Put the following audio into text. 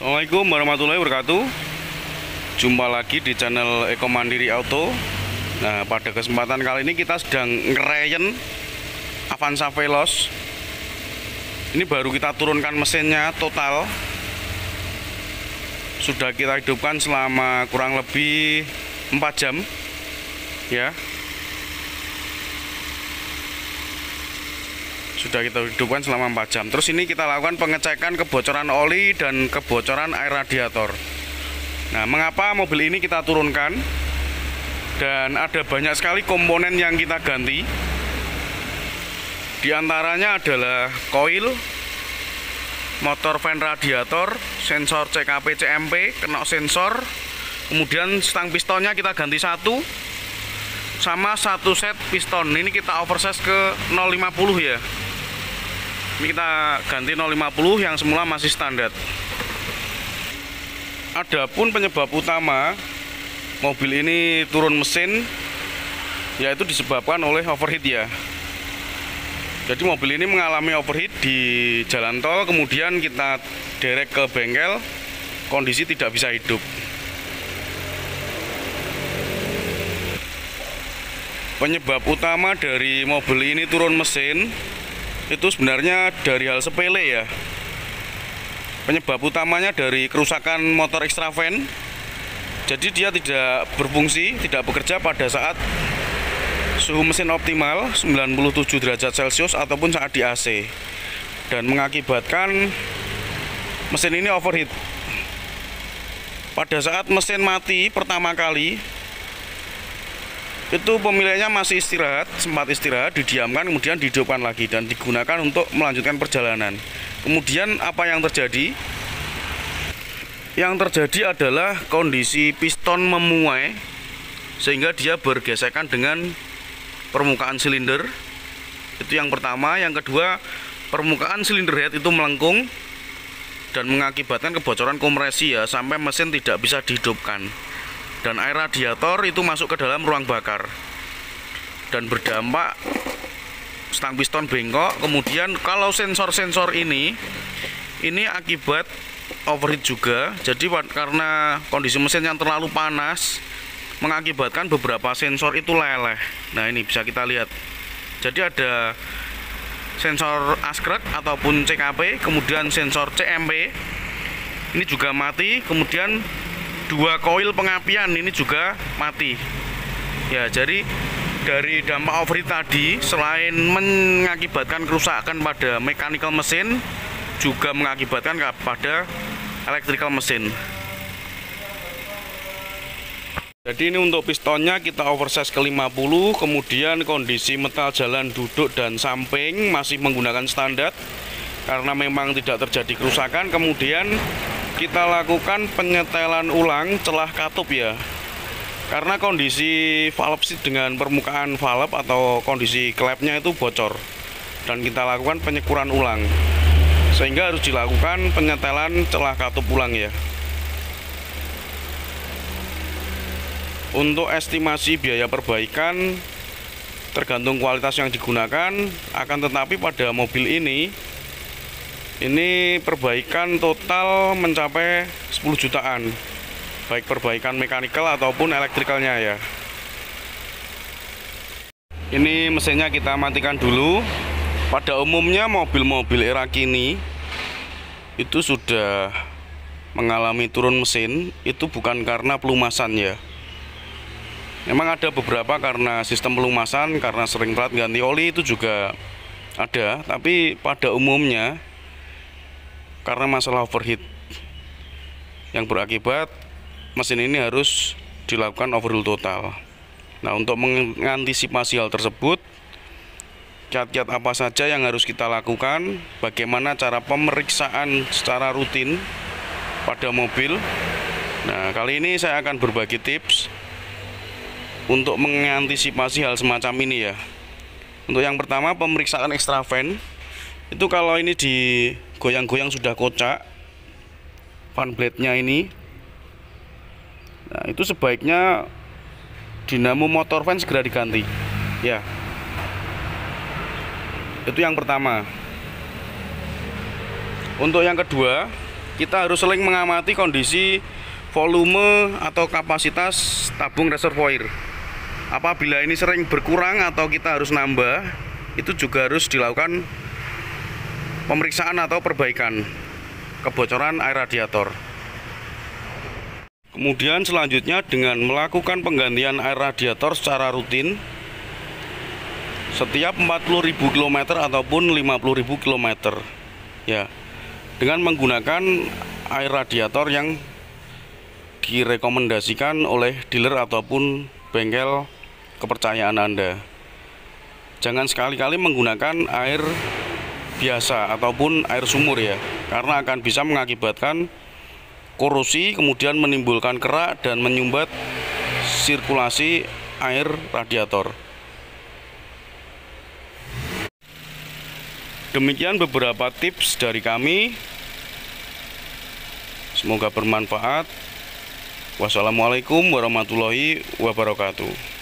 Assalamualaikum warahmatullahi wabarakatuh. Jumpa lagi di channel Eko Mandiri Auto. Nah, pada kesempatan kali ini kita sedang ngerayen Avanza Veloz. Ini baru kita turunkan mesinnya total. Sudah kita hidupkan selama kurang lebih 4 jam ya. Sudah kita hidupkan selama 4 jam. Terus ini kita lakukan pengecekan kebocoran oli dan kebocoran air radiator. Nah, mengapa mobil ini kita turunkan? Dan ada banyak sekali komponen yang kita ganti. Di antaranya adalah koil, motor fan radiator, sensor CKP CMP kena sensor, kemudian stang pistonnya kita ganti satu, sama satu set piston. Ini kita oversize ke 050 ya. Ini kita ganti 050 yang semula masih standar. Adapun penyebab utama mobil ini turun mesin yaitu disebabkan oleh overheat ya. Jadi mobil ini mengalami overheat di jalan tol, kemudian kita derek ke bengkel, kondisi tidak bisa hidup. Penyebab utama dari mobil ini turun mesin itu sebenarnya dari hal sepele ya. Penyebab utamanya dari kerusakan motor extra fan. Jadi dia tidak berfungsi, tidak bekerja pada saat suhu mesin optimal 97 derajat Celcius ataupun saat di AC, dan mengakibatkan mesin ini overheat. Pada saat mesin mati pertama kali itu pemiliknya masih istirahat, sempat istirahat, didiamkan, kemudian dihidupkan lagi dan digunakan untuk melanjutkan perjalanan. Kemudian apa yang terjadi? Yang terjadi adalah kondisi piston memuai sehingga dia bergesekan dengan permukaan silinder. Itu yang pertama. Yang kedua, permukaan silinder head itu melengkung dan mengakibatkan kebocoran kompresi ya, sampai mesin tidak bisa dihidupkan. Dan air radiator itu masuk ke dalam ruang bakar dan berdampak stang piston bengkok. Kemudian kalau sensor-sensor ini akibat overheat juga. Jadi karena kondisi mesin yang terlalu panas mengakibatkan beberapa sensor itu leleh. Nah, ini bisa kita lihat. Jadi ada sensor askrek ataupun CKP, kemudian sensor CMP ini juga mati, kemudian dua koil pengapian ini juga mati ya. Jadi dari dampak overheat tadi, selain mengakibatkan kerusakan pada mechanical mesin, juga mengakibatkan pada electrical mesin. Jadi ini untuk pistonnya kita oversize ke 50, kemudian kondisi metal jalan duduk dan samping masih menggunakan standar karena memang tidak terjadi kerusakan. Kemudian kita lakukan penyetelan ulang celah katup ya, karena kondisi valve dengan permukaan valve atau kondisi klepnya itu bocor, dan kita lakukan penyekuran ulang sehingga harus dilakukan penyetelan celah katup ulang ya. Untuk estimasi biaya perbaikan tergantung kualitas yang digunakan, akan tetapi pada mobil ini perbaikan total mencapai 10 jutaan, baik perbaikan mekanikal ataupun elektrikalnya ya. Ini mesinnya kita matikan dulu. Pada umumnya mobil-mobil era kini itu sudah mengalami turun mesin, itu bukan karena pelumasan ya. Memang ada beberapa karena sistem pelumasan, karena sering telat ganti oli, itu juga ada. Tapi pada umumnya karena masalah overheat yang berakibat mesin ini harus dilakukan overhaul total. Nah, untuk mengantisipasi hal tersebut, kiat-kiat apa saja yang harus kita lakukan, bagaimana cara pemeriksaan secara rutin pada mobil. Nah, kali ini saya akan berbagi tips untuk mengantisipasi hal semacam ini ya. Untuk yang pertama, pemeriksaan extra fan. Itu kalau ini digoyang-goyang sudah kocak fan blade-nya ini, nah itu sebaiknya dinamo motor fan segera diganti ya. Itu yang pertama. Untuk yang kedua, kita harus sering mengamati kondisi volume atau kapasitas tabung reservoir. Apabila ini sering berkurang atau kita harus nambah, itu juga harus dilakukan pemeriksaan atau perbaikan kebocoran air radiator. Kemudian selanjutnya dengan melakukan penggantian air radiator secara rutin setiap 40.000 km ataupun 50.000 km ya, dengan menggunakan air radiator yang direkomendasikan oleh dealer ataupun bengkel kepercayaan Anda. Jangan sekali-kali menggunakan air biasa ataupun air sumur ya, karena akan bisa mengakibatkan korosi, kemudian menimbulkan kerak dan menyumbat sirkulasi air radiator. Demikian beberapa tips dari kami. Semoga bermanfaat. Wassalamualaikum warahmatullahi wabarakatuh.